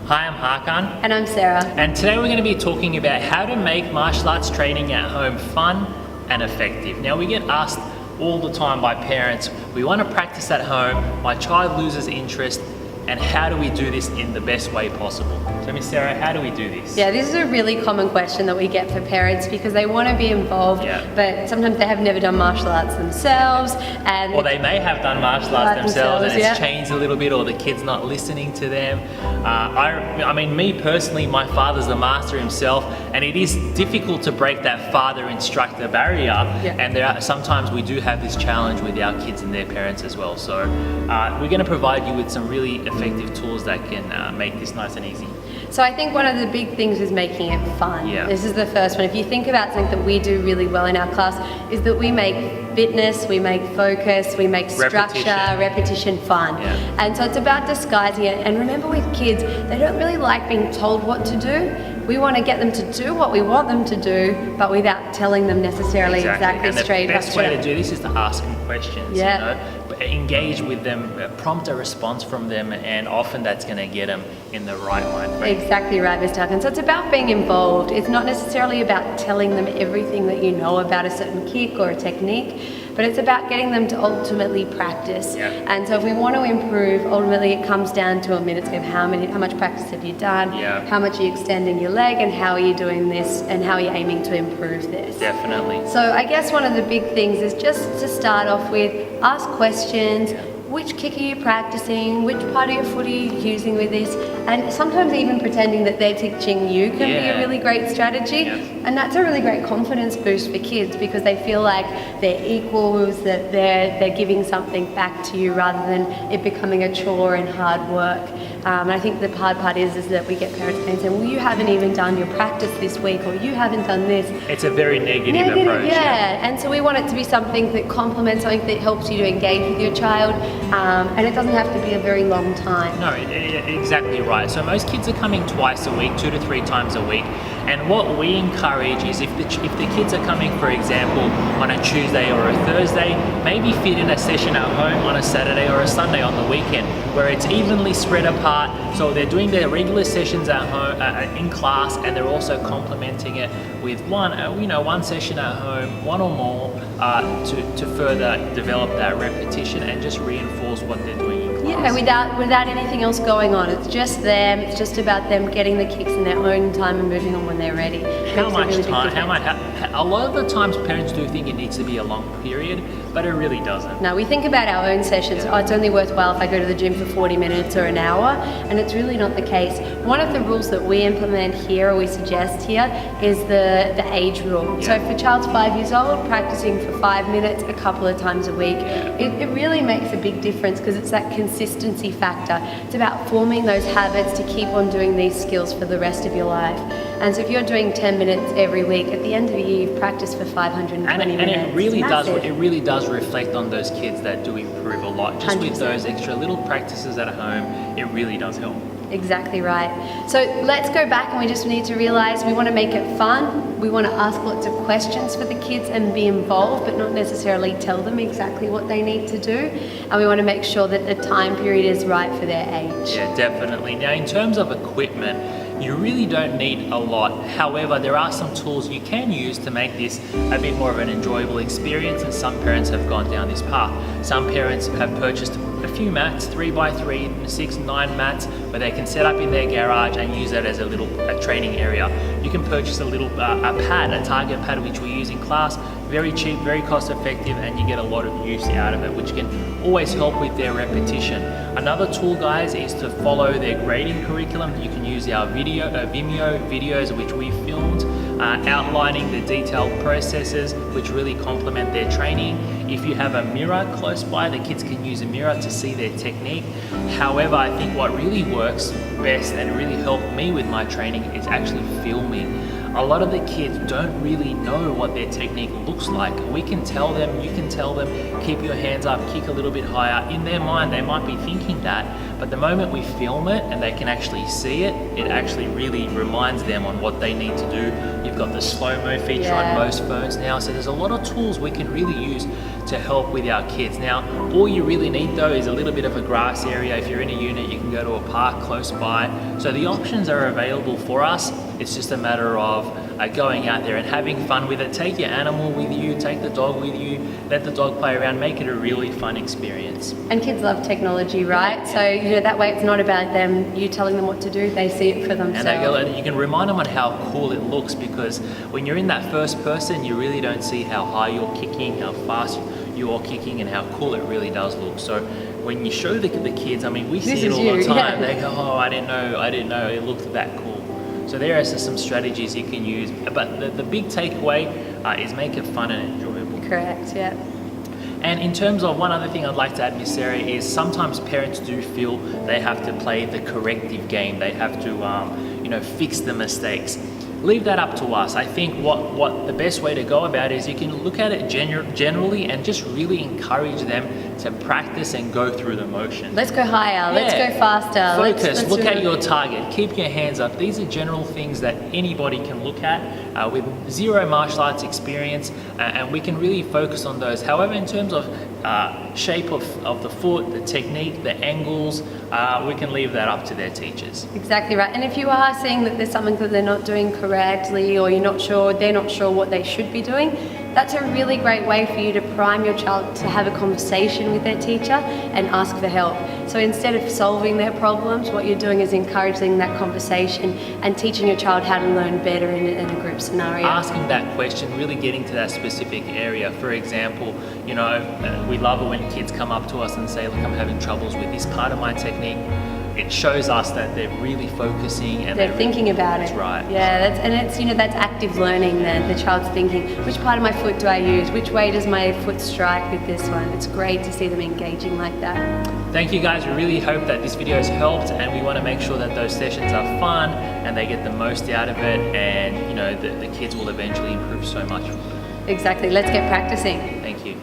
Hi, I'm Hakan. And I'm Sarah. And today we're going to be talking about how to make martial arts training at home fun and effective. Now, we get asked all the time by parents, we want to practice at home, my child loses interest, and how do we do this in the best way possible? So Miss Sarah, how do we do this? Yeah, this is a really common question that we get for parents because they want to be involved, but sometimes they have never done martial arts themselves. Or they may have done martial arts themselves and it's changed a little bit, or the kid's not listening to them. I mean, me personally, my father's the master himself, and it is difficult to break that father-instructor barrier. And sometimes we do have this challenge with our kids and their parents as well. So we're going to provide you with some really effective tools that can make this nice and easy. So I think one of the big things is making it fun. This is the first one. If you think about something that we do really well in our class, is that we make fitness, we make focus, we make structure, repetition fun. And so it's about disguising it. And remember, with kids, they don't really like being told what to do. We want to get them to do what we want them to do, but without telling them necessarily exactly straight up. The best way to do this is to ask them questions. You know? Engage with them, prompt a response from them, and often that's going to get them in the right mind frame. Exactly right, Mr. Hakan. So it's about being involved. It's not necessarily about telling them everything that you know about a certain kick or a technique, but it's about getting them to ultimately practice. And so if we want to improve, ultimately it comes down to a minute of how much practice have you done, how much are you extending your leg, and how are you doing this, and how are you aiming to improve this. Definitely. So I guess one of the big things is just to start off with, ask questions. Which kick are you practicing? Which part of your foot are you using with this? And sometimes even pretending that they're teaching you can be a really great strategy. And that's a really great confidence boost for kids because they feel like they're equals, that they're giving something back to you rather than it becoming a chore and hard work. And I think the hard part is that we get parents saying, well, you haven't even done your practice this week, or you haven't done this. It's a very negative approach. And so we want it to be something that complements, something that helps you to engage with your child. And it doesn't have to be a very long time. No, exactly right. So most kids are coming twice a week, 2 to 3 times a week. And what we encourage is if the kids are coming, for example, on a Tuesday or a Thursday, maybe fit in a session at home on a Saturday or a Sunday on the weekend, where it's evenly spread apart. So they're doing their regular sessions at home, in class, and they're also complementing it with one session at home, one or more, to further develop that repetition and just reinforce what they're doing in class. Without anything else going on. It's just them. It's just about them getting the kicks in their own time and moving on when they're ready. How much time? A lot of the times parents do think it needs to be a long period, but it really doesn't. No, we think about our own sessions. It's only worthwhile if I go to the gym for 40 minutes or an hour, and it's really not the case. One of the rules that we implement here, or we suggest here, is the age rule. So if a child's 5 years old, practicing for 5 minutes a couple of times a week, it really makes a big difference because it's that consistency factor. It's about forming those habits to keep on doing these skills for the rest of your life. And so if you're doing 10 minutes every week, at the end of the year, you've practiced for 520 minutes. And it really does reflect on those kids that do improve a lot. Just 100%. With those extra little practices at home, it really does help. Exactly right. So let's go back, and we just need to realize we want to make it fun. We want to ask lots of questions for the kids and be involved, but not necessarily tell them exactly what they need to do. And we want to make sure that the time period is right for their age. Yeah, definitely. Now, in terms of equipment, you really don't need a lot. However, there are some tools you can use to make this a bit more of an enjoyable experience, and some parents have gone down this path. Some parents have purchased a few mats, 3x3, 6, 9 mats, where they can set up in their garage and use that as a training area. You can purchase a target pad, which we use in class. Very cheap, very cost effective, and you get a lot of use out of it, which can always help with their repetition. Another tool, guys, is to follow their grading curriculum. You can use our Vimeo videos, which we filmed, outlining the detailed processes, which really complement their training. If you have a mirror close by, the kids can use a mirror to see their technique. However, I think what really works best and really helped me with my training is actually filming. A lot of the kids don't really know what their technique looks like. We can tell them, you can tell them, keep your hands up, kick a little bit higher. In their mind, they might be thinking that, but the moment we film it and they can actually see it, it actually really reminds them on what they need to do. You've got the slow-mo feature on most phones now, so there's a lot of tools we can really use to help with our kids. Now, all you really need though is a little bit of a grass area. If you're in a unit, you can go to a park close by. So the options are available for us. It's just a matter of going out there and having fun with it. Take your animal with you, take the dog with you, let the dog play around, make it a really fun experience. And kids love technology, right? So, that way it's not about them, you telling them what to do, they see it for themselves. And you can remind them on how cool it looks, because when you're in that first person, you really don't see how high you're kicking, how fast you're kicking, and how cool it really does look. So when you show the kids, I mean, we see it all the time. They go, oh, I didn't know it looked that cool. So there are some strategies you can use, but the big takeaway is make it fun and enjoyable. Correct, yeah. And in terms of one other thing I'd like to add, Miss Sarah, is sometimes parents do feel they have to play the corrective game. They have to, fix the mistakes. Leave that up to us. I think what the best way to go about it is you can look at it generally and just really encourage them to practice and go through the motions. Let's go higher, let's go faster. Focus, look at your target, keep your hands up. These are general things that anybody can look at with zero martial arts experience, and we can really focus on those. However, in terms of shape of the foot, the technique, the angles, we can leave that up to their teachers. Exactly right. And if you are seeing that there's something that they're not doing correctly, or they're not sure what they should be doing, that's a really great way for you to prime your child to have a conversation with their teacher and ask for help. So instead of solving their problems, what you're doing is encouraging that conversation and teaching your child how to learn better in a group scenario. Asking that question, really getting to that specific area. For example, we love it when kids come up to us and say, look, I'm having troubles with this part of my technique. It shows us that they're really focusing and they're thinking about it. That's right. Yeah, that's active learning then. The child's thinking, which part of my foot do I use? Which way does my foot strike with this one? It's great to see them engaging like that. Thank you guys. We really hope that this video has helped, and we want to make sure that those sessions are fun and they get the most out of it, and the kids will eventually improve so much. Exactly. Let's get practicing. Thank you.